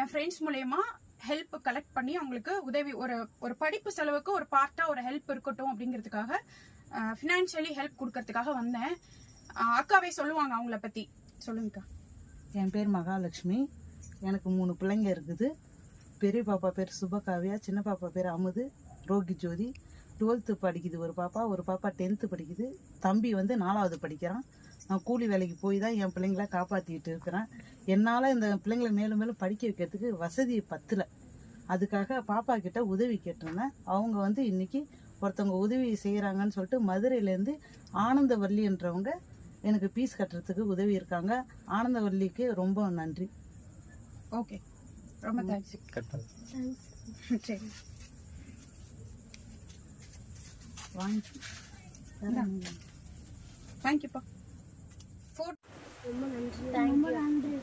என் friends மூலயமா help collect பண்ணி அவங்களுக்கு உதவி ஒரு படிப்பு செலவுக்கு ஒரு பார்ட்டா ஒரு ஹெல்ப் இருக்கட்டும் அப்படிங்கிறதுக்காக ஃபினான்ஷியலி ஹெல்ப் கொடுக்கறதுக்காக வந்தேன். அக்காவே சொல்லுவாங்க அவங்கள பத்தி. சொல்லுங்கக்கா. என் பேர் மகாலட்சுமி. எனக்கு 3 பிள்ளைங்க இருக்குது. பெரிய பாப்பா பேர் சுபகாவியா, சின்ன பாப்பா பேர் அமுது, ரோகி ஜோதி. 12th படிக்குது ஒரு பாப்பா 10th படிக்குது. தம்பி வந்து 4வது படிக்கிறான். நான் கூலி வேலைக்கு போய் தான் என் பிள்ளைங்கள காப்பாற்றிட்டு இருக்கிறேன். என்னால் இந்த பிள்ளைங்களை மேலும் மேலும் படிக்க வைக்கிறதுக்கு வசதி பத்தலை. அதுக்காக பாப்பா கிட்ட உதவி கேட்டிருந்தேன். அவங்க வந்து இன்னைக்கு ஒருத்தவங்க உதவி செய்கிறாங்கன்னு சொல்லிட்டு மதுரையிலேருந்து ஆனந்தவல்லின்றவங்க எனக்கு பீஸ் கட்டுறதுக்கு உதவி இருக்காங்க. ஆனந்தவல்லிக்கு ரொம்ப நன்றி. ஓகே, ரொம்ப தேங்க்ஸ். சரி, தேங்க்யூப்பா. ரொம்ப நன்றி.